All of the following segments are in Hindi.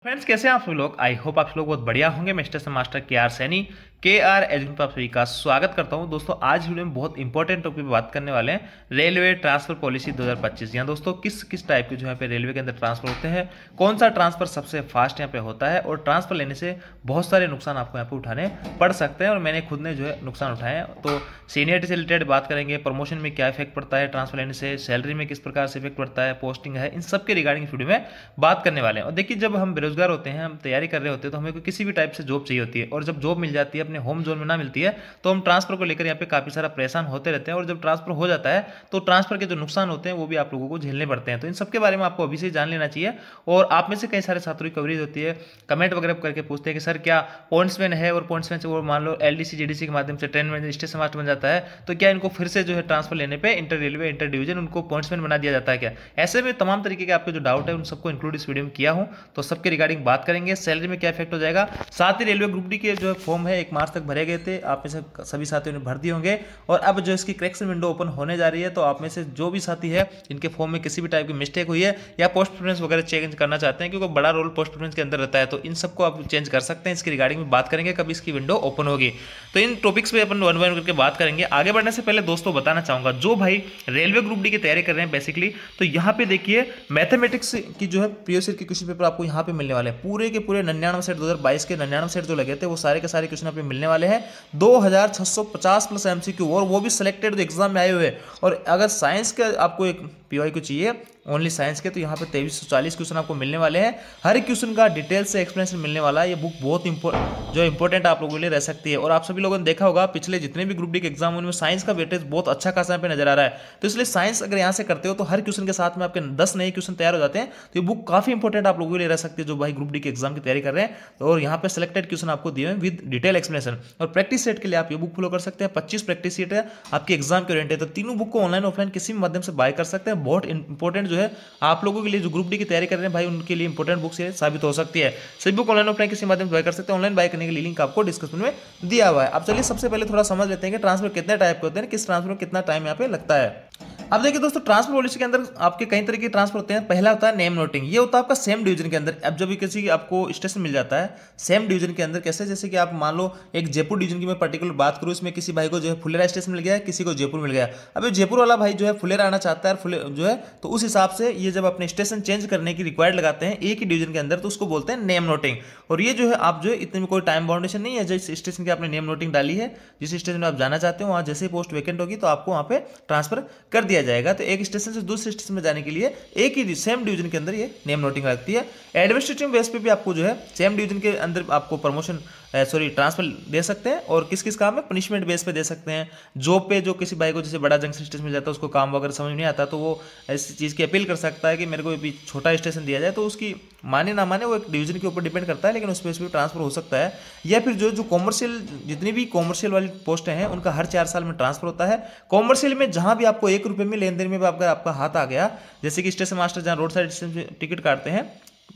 फ्रेंड्स, कैसे हैं आप सभी लोग। आई होप आप सभी लोग बहुत बढ़िया होंगे। मैं station master KR Saini KR education पर आप सभी का स्वागत करता हूं। दोस्तों, आज वीडियो में बहुत इंपॉर्टेंट टॉपिक पे बात करने वाले हैं, रेलवे ट्रांसफर पॉलिसी 2025। यहाँ दोस्तों किस किस टाइप के जो यहाँ पे रेलवे के अंदर ट्रांसफर होते हैं, कौन सा ट्रांसफर सबसे फास्ट यहाँ पे होता है, और ट्रांसफर लेने से बहुत सारे नुकसान आपको यहाँ पे उठाने पड़ सकते हैं, और मैंने खुद ने जो है नुकसान उठाए हैं। तो सीनियरिटी से रिलेटेड बात करेंगे, प्रमोशन में क्या इफेक्ट पड़ता है ट्रांसफर लेने से, सैलरी में किस प्रकार से इफेक्ट पड़ता है, पोस्टिंग है, इन सबके रिगार्डिंग वीडियो में बात करने वाले हैं। और देखिए, जब हम बेरोजगार होते हैं, हम तैयारी कर रहे होते हैं, तो हमें कोई किसी भी टाइप से जॉब चाहिए होती है, और जब जॉब मिल जाती है अपने होम जोन में ना मिलती है, तो हम ट्रांसफर को लेकर यहाँ पे काफी सारा परेशान होते रहते हैं। और जब ट्रांसफर हो जाता है तो ट्रांसफर के जो नुकसान होते हैं वो भी आप लोगों को झेलने पड़ते हैं। तो इन सबके बारे में आपको अभी से जान लेना चाहिए। और आप में से कई सारे छात्रों की कवरेज होती है, कमेंट वगैरह करके पूछते हैं कि सर क्या पॉइंट्समैन है, और पॉइंट्समैन से वो मान लो LDC GDC के माध्यम से ट्रेन में स्टेशन मास्टर बन जाता है, तो क्या इनको फिर से जो है ट्रांसफर लेने पे इंटर रेलवे इंटर डिवीजन उनको पॉइंट्समैन बना दिया जाता है क्या? ऐसे में तमाम तरीके के आपके जो डाउट है उन सबको इंक्लूड इस वीडियो में किया हूं। तो सबके रिगार्डिंग बात करेंगे, सैलरी में क्या इफेक्ट हो जाएगा, साथ ही रेलवे ग्रुप डी के जो फॉर्म है 1 मार्च तक भरे गए थे, आप में से सभी साथियों ने भर दिए होंगे, और अब जो इसकी करेक्शन विंडो ओपन होने जा रही है, तो आप में से जो भी साथी है इनके फॉर्म में किसी भी टाइप की मिस्टेक हुई है या पोस्ट प्रेफरेंस वगैरह चेंज करना चाहते हैं, क्योंकि बड़ा रोल पोस्ट प्रेफरेंस के अंदर रहता है, तो इन सबको आप चेंज कर सकते हैं। इसकी रिगार्डिंग में बात करेंगे कब इसकी विंडो ओपन होगी। तो इन टॉपिक्स पे अपन वन बाय वन करके बात करेंगे। आगे बढ़ने से पहले दोस्तों बताना चाहूंगा, जो भाई रेलवे ग्रुप डी की तैयारी कर रहे हैं बेसिकली, तो यहाँ पे देखिए मैथमेटिक्स की जो है प्रीवियस ईयर के क्वेश्चन पेपर आपको यहाँ पे मिलने वाले हैं। पूरे के पूरे 99 सेट 2022 के 99 सेट जो लगे थे, वो सारे के सारे क्वेश्चन यहाँ पे मिलने वाले हैं। 2650 प्लस MCQ, और वो भी सिलेक्टेड एग्जाम में आए हुए। और अगर साइंस का आपको एक PYQ चाहिए ओनली साइंस के, तो यहाँ पे 2340 क्वेश्चन आपको मिलने वाले हैं। हर क्वेश्चन का डिटेल से एक्सप्लेनेशन मिलने वाला है। ये बुक बहुत इंपॉर्टेंट आप लोगों के लिए रह सकती है। और आप सभी लोगों ने देखा होगा पिछले जितने भी ग्रुप डी के एग्जाम उनमें साइंस का वेटेज बहुत अच्छा खासा यहाँ पे नजर आ रहा है। तो इसलिए साइंस अगर यहाँ से करते हो तो हर क्वेश्चन के साथ में आपके 10 नए क्वेश्चन तैयार हो जाते हैं। तो ये बुक काफी इंपॉर्टेंट आप लोगों के लिए रह सकती है जो भाई ग्रुप डी के एग्जाम की तैयारी कर रहे हैं। और यहाँ पे सिलेक्टेड क्वेश्चन आपको दिए हैं विद डिटेल एक्सप्लेनेशन। और प्रैक्टिस सेट के लिए आप ये बुक फॉलो कर सकते हैं। 25 प्रैक्टिस सेट है आपके एग्जाम के ओरिएंटेड। तो तीनों बुक को ऑनलाइन ऑफलाइन किसी भी माध्यम से बाय कर सकते हैं। बहुत इंपॉर्टेंट जो है आप लोगों के लिए जो ग्रुप डी की तैयारी कर रहे हैं भाई, उनके लिए इंपॉर्टेंट बुक से साबित हो सकती है। सभी बुक ऑनलाइन ऑफलाइन किसी माध्यम से बाय कर सकते हैं। ऑनलाइन बाय करने के लिए लिंक आपको डिस्क्रिप्शन में दिया हुआ है। अब चलिए सबसे पहले थोड़ा समझ लेते हैं कि ट्रांसफर कितने टाइप के होते हैं, किस ट्रांसफर में कितना टाइम यहाँ पे लगता है। अब देखिए दोस्तों, ट्रांसफर पॉलिसी के अंदर आपके कई तरह के ट्रांसफर होते हैं। पहला होता है नेम नोटिंग। ये होता है आपका सेम डिवीजन के अंदर। अब जब भी किसी आपको स्टेशन मिल जाता है सेम डिवीजन के अंदर, कैसे, जैसे कि आप मान लो एक जयपुर डिवीजन की मैं पर्टिकुलर बात करूँ, इसमें किसी भाई को जो है फुलेरा स्टेशन मिल गया, किसी को जयपुर मिल गया। अब जयपुर वाला भाई जो है फुलेरा आना चाहता है, जो है, तो उस हिसाब से ये जब अपने स्टेशन चेंज करने की रिक्वायर्ड लगाते हैं एक ही डिवीजन के अंदर, तो उसको बोलते हैं नेम नोटिंग। और ये जो है आप जो है इतने में कोई टाइम बाउंडेशन नहीं है। जिस स्टेशन की आपने नेम नोटिंग डाली है, जिस स्टेशन में आप जाना चाहते हो, वहां जैसे ही पोस्ट वैकेंट होगी तो आपको वहां पे ट्रांसफर कर दिया जाएगा। तो एक स्टेशन से दूसरे स्टेशन में जाने के लिए एक ही सेम डिवीजन के अंदर ये नेम नोटिंग लगती है। एडमिनिस्ट्रेटिव बेस पे भी आपको जो है सेम डिवीजन के अंदर आपको प्रमोशन ट्रांसफर दे सकते हैं। और किस किस काम में पनिशमेंट बेस पे दे सकते हैं। जॉब पे जो किसी भाई को जैसे बड़ा जंक्शन स्टेशन मिल जाता है, उसको काम वगैरह समझ नहीं आता, तो वो ऐसी चीज़ की अपील कर सकता है कि मेरे को भी छोटा स्टेशन दिया जाए। तो उसकी माने ना माने वो एक डिवीजन के ऊपर डिपेंड करता है, लेकिन उस बेस पे ट्रांसफर हो सकता है। या फिर जो कॉमर्शियल, जितनी भी कॉमर्शियल वाली पोस्टें हैं उनका हर 4 साल में ट्रांसफर होता है। कॉमर्शियल में जहां भी आपको 1 रुपये में लेन देन में भी आपका हाथ आ गया, जैसे कि स्टेशन मास्टर जहाँ रोड साइड स्टेशन टिकट काटते हैं,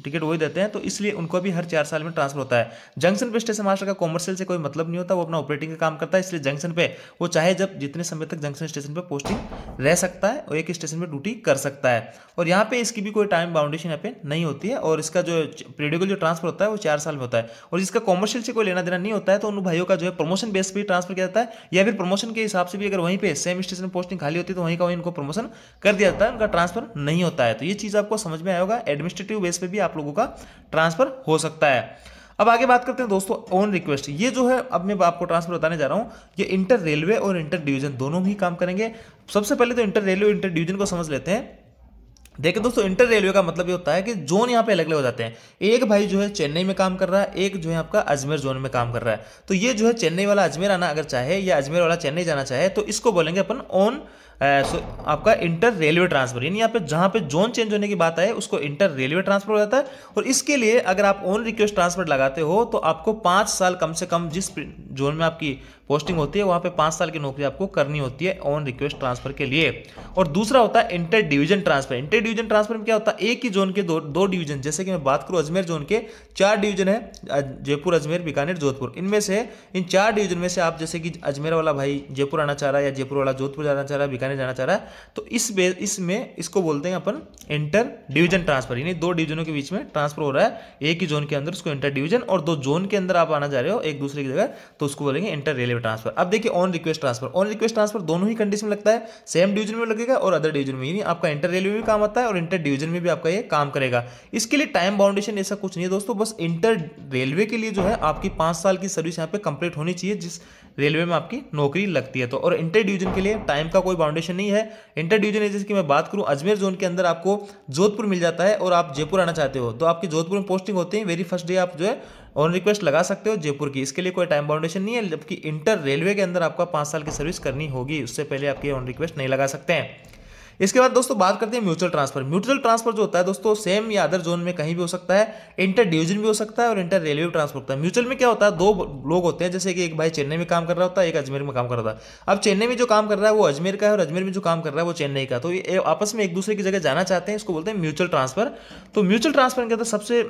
टिकट वही देते हैं, तो इसलिए उनको भी हर 4 साल में ट्रांसफर होता है। जंक्शन पे स्टेशन मास्टर का कॉमर्शियल से कोई मतलब नहीं होता, वो अपना ऑपरेटिंग का काम करता है। इसलिए जंक्शन पे वो चाहे जब जितने समय तक जंक्शन स्टेशन पे पोस्टिंग रह सकता है और एक स्टेशन पे ड्यूटी कर सकता है। और यहाँ पे इसकी भी कोई टाइम बाउंडेशन यहाँ पे नहीं होती है। और इसका जो पीरियडिकल जो ट्रांसफर होता है वो 4 साल में होता है। और जिसका कॉमर्शियल से कोई लेना देना नहीं होता है, तो उन भाइयों का जो है प्रमोशन बेस पे ट्रांसफर किया जाता है, या फिर प्रमोशन के हिसाब से भी अगर वहीं पे सेम स्टेशन में पोस्टिंग खाली होती है तो वहीं का वहीं उनको प्रमोशन कर दिया जाता है, उनका ट्रांसफर नहीं होता है। तो ये चीज़ आपको समझ में आया होगा। एडमिनिस्ट्रेटिव बेस पे भी आप लोगों का ट्रांसफर हो सकता है। अब आगे बात करते हैं दोस्तों ऑन रिक्वेस्ट। ये जो है अब मैं आपको ट्रांसफर बताने जा रहा हूं, ये इंटर रेलवे और इंटर डिवीजन दोनों ही काम करेंगे। सबसे पहले तो इंटर रेलवे और इंटर डिवीजन को समझ लेते हैं। देखिए दोस्तों, इंटर रेलवे का मतलब ये होता है कि जोन यहाँ पे अलग अलग हो जाते हैं। एक भाई जो है चेन्नई में काम कर रहा है, एक जो है आपका अजमेर जोन में काम कर रहा है। तो ये जो है चेन्नई वाला अजमेर आना अगर चाहे, या अजमेर वाला चेन्नई जाना चाहे, तो इसको बोलेंगे अपन ऑन आपका इंटर रेलवे ट्रांसफर। यानी यहाँ पे जहाँ पे जोन चेंज होने की बात आए उसको इंटर रेलवे ट्रांसफर हो जाता है। और इसके लिए अगर आप ऑन रिक्वेस्ट ट्रांसफर लगाते हो तो आपको 5 साल कम से कम जिस जोन में आपकी पोस्टिंग होती है वहाँ पे 5 साल की नौकरी आपको करनी होती है ऑन रिक्वेस्ट ट्रांसफर के लिए। और दूसरा होता है inter division transfer. Inter division transfer में क्या होता है, एक ही जोन के दो डिवीजन, जैसे कि मैं बात करूँ अजमेर जोन के 4 डिवीजन है, जयपुर, अजमेर, बीकानेर, जोधपुर। इनमें से इन 4 डिवीजन में से आप जैसे कि अजमेर वाला भाई जयपुर आना चाह रहा है या जयपुर वाला जोधपुर जाना चाह रहा है, बीकानेर जाना चाह रहा है, तो इसमें इसको बोलते हैं अपन इंटर डिवीजन ट्रांसफर। यानी 2 डिवीजनों के बीच में ट्रांसफर हो रहा है एक ही जोन के अंदर, उसको इंटर डिवीजन, और 2 जोन के अंदर आप आना जा रहे हो एक दूसरे की जगह, तो उसको बोलेंगे इंटर रेलवे ट्रांसफर। अब देखिए on request transfer, on request transfer दोनों ही कंडीशन में लगता है, सेम डिवीजन में लगेगा और अदर डिवीजन में, यानी आपका इंटर रेलवे में काम आता है और इंटर डिवीजन में भी आपका ये काम करेगा। इसके लिए टाइम बाउंडेशन ऐसा कुछ नहीं है दोस्तों, बस इंटर रेलवे के लिए जो है आपकी 5 साल की सर्विस यहाँ पे कंप्लीट होनी चाहिए जिस रेलवे में आपकी नौकरी लगती है। तो और इंटर डिवीजन के लिए टाइम का कोई बाउंडेशन नहीं है। इंटर डिवीजन जैसे कि मैं बात करूं अजमेर जोन के अंदर आपको जोधपुर मिल जाता है और आप जयपुर आना चाहते हो तो आपकी जोधपुर में पोस्टिंग होती है, वेरी फर्स्ट डे आप जो है ऑन रिक्वेस्ट लगा सकते हो जयपुर की, इसके लिए कोई टाइम बाउंडेशन नहीं है। जबकि इंटर रेलवे के अंदर आपका 5 साल की सर्विस करनी होगी, उससे पहले आपकी ऑन रिक्वेस्ट नहीं लगा सकते हैं। इसके बाद दोस्तों बात करते हैं म्यूचुअल ट्रांसफर। म्यूचुअल ट्रांसफर जो होता है दोस्तों सेम या अदर जोन में कहीं भी हो सकता है, इंटर डिवीजन भी हो सकता है और इंटर रेलवे ट्रांसफर होता है। म्यूचुअल में क्या होता है, 2 लोग होते हैं, जैसे कि एक भाई चेन्नई में काम कर रहा होता है, एक अजमेर में काम कर रहा था। अब चेन्नई में जो काम कर रहा है वो अजमेर का है और अजमेर में जो काम कर रहा है वो चेन्नई का, तो ये आपस में एक दूसरे की जगह जाना चाहते हैं, इसको बोलते हैं म्यूचुअल ट्रांसफर। तो म्यूचुअल ट्रांसफर के अंदर सबसे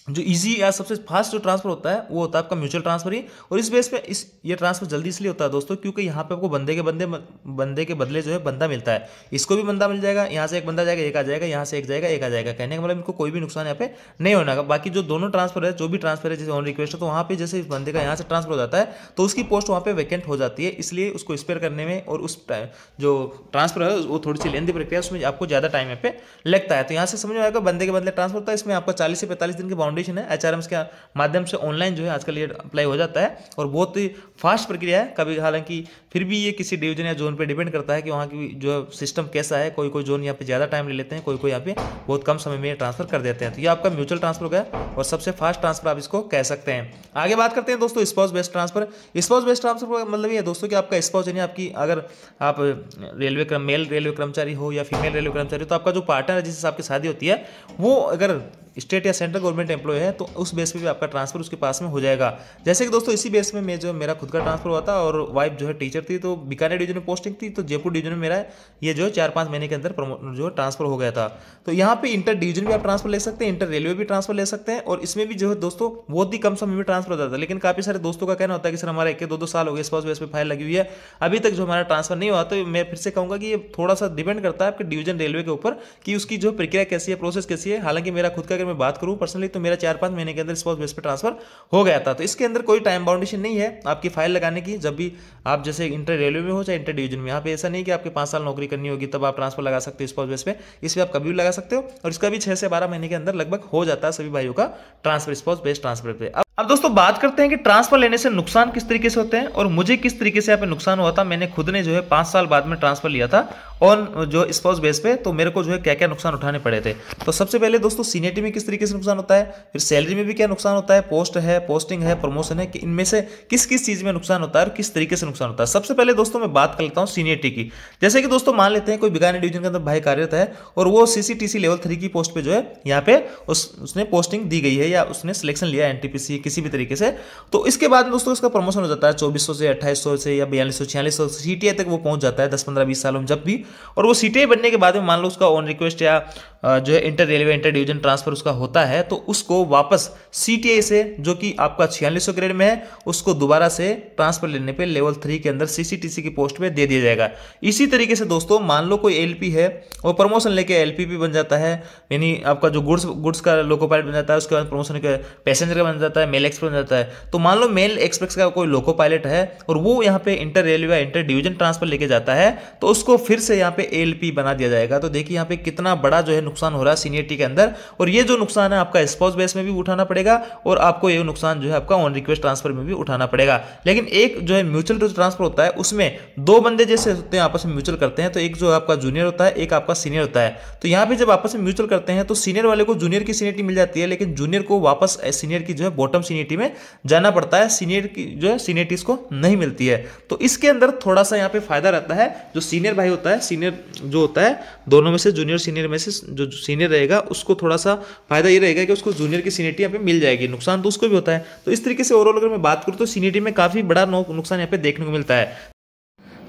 जो इजी या सबसे फास्ट जो ट्रांसफर होता है वो होता है आपका म्यूचुअल ट्रांसफर ही। और इस बेस पे ये ट्रांसफर जल्दी इसलिए होता है दोस्तों क्योंकि यहाँ पे आपको बंदे के बदले जो है बंदा मिलता है, इसको भी बंदा मिल जाएगा, यहाँ से एक बंदा जाएगा एक आ जाएगा, यहाँ से एक जाएगा एक आ जाएगा। कहने का मतलब इनको कोई भी नुकसान यहाँ पे नहीं होना। बाकी जो दोनों ट्रांसफर है, जो भी ट्रांसफर है जैसे ऑन रिक्वेस्ट है, तो वहाँ पे जैसे इस बंदे का यहाँ से ट्रांसफर हो जाता है तो उसकी पोस्ट वहाँ पे वैकेंट हो जाती है, इसलिए उसको स्पेयर करने में और उस जो ट्रांसफर है वो थोड़ी सी लेंदी प्रक्रिया, उसमें आपको ज़्यादा टाइम यहाँ पे लगता है। तो यहाँ से समझ में आएगा बंदे के बदले ट्रांसफर होता है, इसमें आपका 40 से 45 दिन की बाउंडेशन है। HRMs माध्यम से ऑनलाइन जो है आजकल ये अप्लाई हो जाता है और बहुत ही फास्ट प्रक्रिया है। कभी हालांकि फिर भी ये किसी डिवीजन या जोन पे डिपेंड करता है कि वहाँ की जो सिस्टम कैसा है, कोई जोन यहाँ पे ज़्यादा टाइम ले लेते हैं, कोई यहाँ पे बहुत कम समय में ट्रांसफर कर देते हैं। तो ये आपका म्यूचुअल ट्रांसफर हो गया और सबसे फास्ट ट्रांसफर आप इसको कह सकते हैं। आगे बात करते हैं दोस्तों spouse based transfer. Spouse based transfer का मतलब ये है दोस्तों कि आपका स्पाउस यानी आपकी अगर आप मेल रेलवे कर्मचारी हो या फीमेल रेलवे कर्मचारी हो तो आपका जो पार्टनर है जिससे आपकी शादी होती है वो अगर स्टेट या सेंट्रल गवर्नमेंट एम्प्लॉय है तो उस बेस पे भी आपका ट्रांसफर उसके पास में हो जाएगा। जैसे कि दोस्तों इसी बेस में मेरा खुद का ट्रांसफर हुआ था और वाइफ जो है टीचर थी, तो बीकानेर डिवीजन में पोस्टिंग थी, तो जयपुर डिवीजन में मेरा ये जो 4-5 महीने के अंदर जो ट्रांसफर हो गया था। तो यहाँ पे इंटर डिवीजन भी आप ट्रांसफर ले सकते हैं, इंटर रेलवे भी ट्रांसफर ले सकते हैं और इसमें भी जो है दोस्तों बहुत ही कम समय में ट्रांसफर हो जाता है। लेकिन काफी सारे दोस्तों का कहना होता है कि सर हमारा 1-2 साल हो गए स्पाउस बेस पे फाइल लगी हुई है, अभी तक जो हमारा ट्रांसफर नहीं हुआ। तो मैं फिर से कहूंगा कि ये थोड़ा सा डिपेंड करता है आपके डिवीजन रेलवे के ऊपर कि उसकी जो प्रक्रिया कैसी है, प्रोसेस कैसी है। हालांकि मेरा खुद का अगर मैं बात करूं पर्सनली तो मेरा 4-5 महीने के अंदर स्पाउस बेस पे ट्रांसफर हो गया था। तो इसके अंदर कोई टाइम बाउंडेशन नहीं है आपकी फाइल लगाने की, जब भी आप जैसे इंटर रेलवे में हो चाहे इंटर डिवीजन में। यहाँ पे ऐसा नहीं कि आपके 5 साल नौकरी करनी होगी तब आप ट्रांसफर लगा सकते हो स्पाउस बेस पे, इस पे आप कभी भी लगा सकते हो और इसका भी 6 से 12 महीने के अंदर लगभग हो जाता है सभी भाइयों का ट्रांसफर स्पाउस बेस्ड ट्रांसफर पे। अब दोस्तों बात करते हैं कि ट्रांसफर लेने से नुकसान किस तरीके से होते हैं और मुझे किस तरीके से यहाँ पे नुकसान हुआ था। मैंने खुद ने जो है 5 साल बाद में ट्रांसफर लिया था और जो स्पाउस बेस पे, तो मेरे को जो है क्या क्या नुकसान उठाने पड़े थे। तो सबसे पहले दोस्तों सीनियरिटी में किस तरीके से नुकसान होता है, फिर सैलरी में भी क्या नुकसान होता है, पोस्ट है, पोस्टिंग है, प्रमोशन है, कि इनमें से किस किस चीज में नुकसान होता है और किस तरीके से नुकसान होता है। सबसे पहले दोस्तों मैं बात कर लेता हूँ सीनियरिटी की। जैसे कि दोस्तों मान लेते हैं कोई बीकानेर डिवीजन के अंदर भाई कार्यरत है और वो CCTC लेवल 3 की पोस्ट पे जो है यहाँ पे उसने पोस्टिंग दी गई है या उसने सिलेक्शन लिया NTPC किसी भी तरीके से। तो इसके बाद दोस्तों इसका प्रमोशन हो जाता है 2400 से 2800 से या 4200 4600 CTI तक वो पहुंच जाता है 10 15 20 सालों में जब भी। और वो CTI बनने के बाद में मान लो उसका ऑन रिक्वेस्ट या जो है inter railway inter division transfer उसका होता है तो उसको वापस CTI से जो कि आपका 4600 ग्रेड में है उसको दोबारा से ट्रांसफर लेने पे लेवल 3 के अंदर CCTC की पोस्ट पे दे दिया जाएगा। इसी तरीके से दोस्तों मान लो कोई LP है वो प्रमोशन लेके LPP बन जाता है, यानी आपका जो गुड्स का लोको पायलट बन जाता है, उसके बाद प्रमोशन के पैसेंजर का बन जाता है, मेल एक्सप्रेस बन जाता है। तो मान लो मेल एक्सप्रेस का कोई लोको पायलट है और वो यहाँ पे inter railway inter division transfer लेके जाता है तो उसको फिर से यहाँ पे LP बना दिया जाएगा। तो देखिए यहाँ पे कितना बड़ा जो है नुकसान हो रहा है सीनियरिटी के अंदर, और ये जो नुकसान है आपका स्पाउस बेस में भी उठाना पड़ेगा और आपको ये नुकसान जो है आपका ऑन रिक्वेस्ट ट्रांसफर में भी उठाना पड़ेगा। लेकिन एक जो है म्यूचुअल ट्रांसफर होता है उसमें 2 बंदे जैसे होते हैं आपस में म्यूचुअल करते हैं, तो एक जो आपका जूनियर होता है एक आपका सीनियर होता है। तो यहाँ पे जब आपस में म्यूचुअल करते हैं तो सीनियर वाले को जूनियर की सीनियरिटी मिल जाती है, लेकिन जूनियर को वापस सीनियर की जो है बॉटम सीनियरिटी में जाना पड़ता है, सीनियर की जो है सीनियरिटी इसको नहीं मिलती है। तो इसके अंदर थोड़ा सा यहाँ पे फायदा रहता है, जो सीनियर भाई होता है, सीनियर जो होता है दोनों में से, जूनियर सीनियर में से जो सीनियर रहेगा उसको थोड़ा सा फायदा ये रहेगा कि उसको जूनियर की सीनियरिटी यहाँ पे मिल जाएगी, नुकसान तो उसको भी होता है। तो इस तरीके से ओवरऑल अगर मैं बात करूँ तो सीनियरिटी में काफी बड़ा नुकसान यहाँ पे देखने को मिलता है।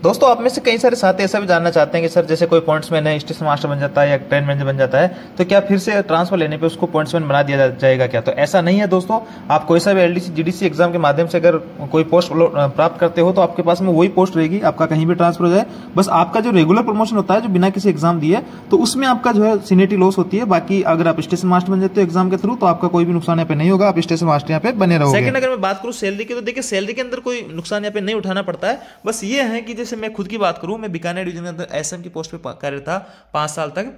दोस्तों आप में से कई सारे साथी ऐसा भी जानना चाहते हैं कि सर जैसे कोई पॉइंट्समैन है, स्टेशन मास्टर बन जाता है या ट्रेन मैनेजर बन जाता है, तो क्या फिर से ट्रांसफर लेने पे उसको पॉइंट्समैन बना दिया जाएगा क्या? तो ऐसा नहीं है दोस्तों। आप कोई सा भी एलडीसी जीडीसी एग्जाम के माध्यम से अगर कोई पोस्ट प्राप्त करते हो तो आपके पास में वही पोस्ट रहेगी, आपका कहीं भी ट्रांसफर हो जाए। बस आपका जो रेगुलर प्रमोशन होता है जो बिना किसी एग्जाम दिए, तो उसमें आपका जो है सीनियरिटी लॉस होती है। बाकी अगर आप स्टेशन मास्टर बन जाते हो एग्जाम के थ्रू तो आपका कोई भी नुकसान यहाँ पे नहीं होगा, आप स्टेशन मास्टर यहाँ पे बने रहोगे। सेकंड अगर मैं बात करूँ सैलरी की, तो देखिए सैलरी के अंदर कोई नुकसान यहाँ पे नहीं उठाना पड़ता है। बस ये है कि जैसे मैं खुद की बात करूं, मैं बीकानेर डिवीजन के अंदर एसएम की पोस्ट पे कार्य था 5 साल तक।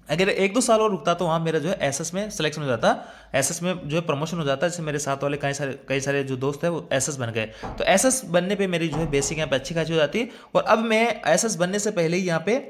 अगर 1-2 साल और रुकता तो वहाँ मेरा जो है एसएस में सिलेक्शन हो जाता, एसएस में जो है प्रमोशन हो जाता। जैसे मेरे साथ वाले कई सारे जो दोस्त हैं वो एसएस बन गए, तो एसएस बनने पे मेरी जो है बेसिक यहाँ पे अच्छी खासी हो जाती है। और अब मैं एसएस बनने से पहले ही यहाँ पे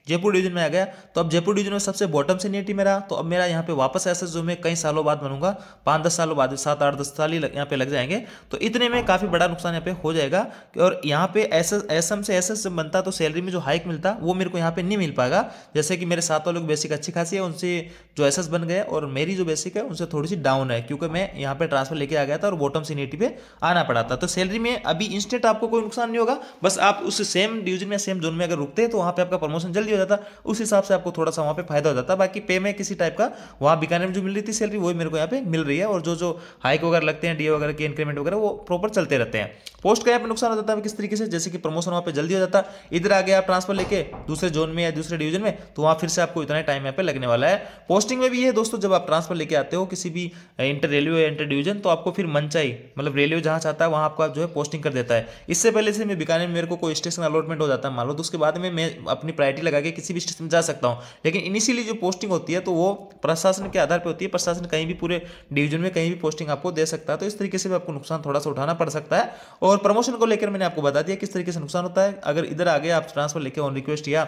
जयपुर डिवीजन में आ गया, तो अब जयपुर डिवीजन में सबसे बॉटम सीनियरिटी मेरा, तो अब मेरा यहाँ पे वापस एसएस जो मैं कई सालों बाद बनूंगा, 5-10 सालों बाद, 7-8-10 साल ही यहाँ पे लग जाएंगे, तो इतने में काफ़ी बड़ा नुकसान यहाँ पे हो जाएगा। और यहाँ पे एसएम से एसएस जब बनता तो सैलरी में जो हाइक मिलता वो मेरे को यहाँ पे नहीं मिल पाएगा। जैसे कि मेरे साथ वालों की बेसिक अच्छी खासी है, उनसे जो एसएस बन गए, और मेरी जो बेसिक है उनसे थोड़ी सी डाउन है, क्योंकि मैं यहाँ पे ट्रांसफर लेके आ गया था और बॉटम सीनियरिटी पे आना पड़ा था। तो सैलरी में अभी इंस्टेंट आपको कोई नुकसान नहीं होगा, बस आप उस सेम डिवीजन में सेम जोन में अगर रुकते हैं तो वहाँ पे आपका प्रमोशन जल्दी हो जाता, उस हिसाब से आपको थोड़ा सा वहाँ पे फायदा हो जाता है। बाकी पे में किसी टाइप का वहाँ बीकानेर में जो मिल रही थी सैलरी वही मेरे को यहाँ पे मिल रही है, और जो हाइक वगैरह लगते हैं, डीए वगैरह के इंक्रीमेंट वगैरह वो प्रॉपर चलते रहते हैं। पोस्ट का यहाँ पे नुकसान हो जाता है किस तरीके से, जैसे कि प्रमोशन वहाँ पे जल्दी हो जाता, इधर आ गया आप ट्रांसफर लेके दूसरे जोन में या दूसरे डिवीजन में, तो वहाँ फिर से आपको इतना टाइम यहाँ पे लगने वाला है। पोस्टिंग में भी ये दोस्तों, जब आप ट्रांसफर लेके आते हो किसी भी इंटर रेलवे या इंटर डिवीजन, तो आपको फिर मनचाही मतलब रेलवे जहाँ चाहता है वहाँ आपका जो है पोस्टिंग कर देता है। इससे पहले से मैं बीकानेर में मेरे को कोई स्टेशन अलॉटमेंट हो जाता है मान लो, तो उसके बाद में मैं अपनी प्रायोरिटी लगा के किसी भी स्टेशन में जा सकता हूँ। लेकिन इनिशियली जो पोस्टिंग होती है तो वो प्रशासन के आधार पर होती है, प्रशासन कहीं भी पूरे डिवीजन में कहीं भी पोस्टिंग आपको दे सकता है, तो इस तरीके से भी आपको नुकसान थोड़ा सा उठाना पड़ सकता है। और प्रमोशन को लेकर मैंने आपको बता दिया किस तरीके से नुकसान होता है। अगर इधर आगे आप ट्रांसफर लेके ऑन रिक्वेस्ट या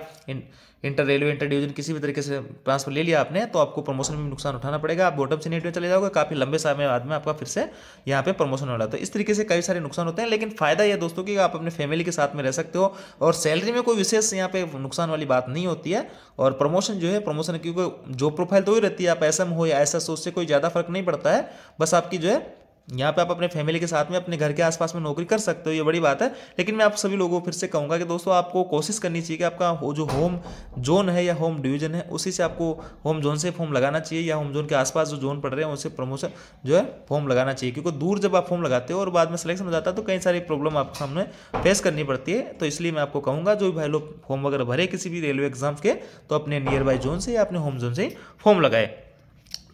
इंटर रेलवे इंटर डिवीजन किसी भी तरीके से ट्रांसफर ले लिया आपने, तो आपको प्रमोशन में नुकसान उठाना पड़ेगा, आप बॉटम सीनियरिटी में चले जाओगे, काफी लंबे समय बाद में आपका फिर से यहाँ पे प्रमोशन हो रहा है। तो इस तरीके से कई सारे नुकसान होते हैं, लेकिन फायदा यह दोस्तों कि आप अपने फैमिली के साथ में रह सकते हो, और सैलरी में कोई विशेष यहाँ पे नुकसान वाली बात नहीं होती है। और प्रमोशन जो है, प्रमोशन क्योंकि जॉब प्रोफाइल तो ही रहती है, आप एसएम हो या एसएस हो, उससे कोई ज़्यादा फर्क नहीं पड़ता है। बस आपकी जो है यहाँ पे आप अपने फैमिली के साथ में अपने घर के आसपास में नौकरी कर सकते हो, ये बड़ी बात है। लेकिन मैं आप सभी लोगों को फिर से कहूँगा कि दोस्तों आपको कोशिश करनी चाहिए कि आपका जो होम जोन है या होम डिवीजन है उसी से आपको होम जोन से फॉर्म लगाना चाहिए, या होम जोन के आसपास जो जोन पड़ रहे हैं उससे प्रमोशन जो है फॉर्म लगाना चाहिए। क्योंकि दूर जब आप फॉर्म लगाते हो और बाद में सिलेक्शन हो जाता है तो कई सारी प्रॉब्लम आपको सामने फेस करनी पड़ती है। तो इसलिए मैं आपको कहूँगा जो भाई लोग फॉर्म वगैरह भरे किसी भी रेलवे एग्जाम्स के, तो अपने नियर बाई जोन से या अपने होम जोन से ही फॉर्म लगाए।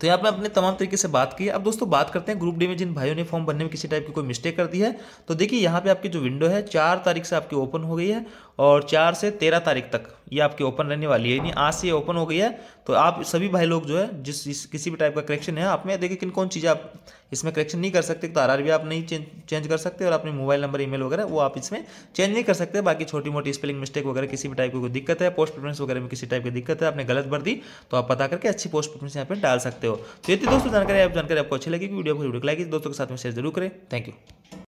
तो यहाँ पे अपने तमाम तरीके से बात की। अब दोस्तों बात करते हैं ग्रुप डी में जिन भाइयों ने फॉर्म भरने में किसी टाइप की कोई मिस्टेक कर दी है, तो देखिए यहाँ पे आपकी जो विंडो है 4 तारीख से आपकी ओपन हो गई है, और 4 से 13 तारीख तक ये आपकी ओपन रहने वाली है, यानी आज से ये ओपन हो गई है। तो आप सभी भाई लोग जो है किसी भी टाइप का करेक्शन है आप में, देखिए किन कौन चीज़ें आप इसमें करेक्शन नहीं कर सकते, तो आरआरबी आप नहीं चेंज कर सकते, और अपने मोबाइल नंबर ईमेल वगैरह वो आप इसमें चेंज नहीं कर सकते। बाकी छोटी मोटी स्पेलिंग मिस्टेक वगैरह किसी भी टाइप की कोई दिक्कत है, पोस्ट प्रेफरेंस वगैरह में किसी टाइप की दिक्कत है, आपने गलत भर दी, तो आप पता करके अच्छी पोस्ट प्रेफरेंस यहाँ पे डाल सकते हो। तो ये थी दोस्तों जानकारी आपको अच्छी लगी वीडियो को लाइक दोस्तों के साथ में शेयर जरूर करें। Thank you.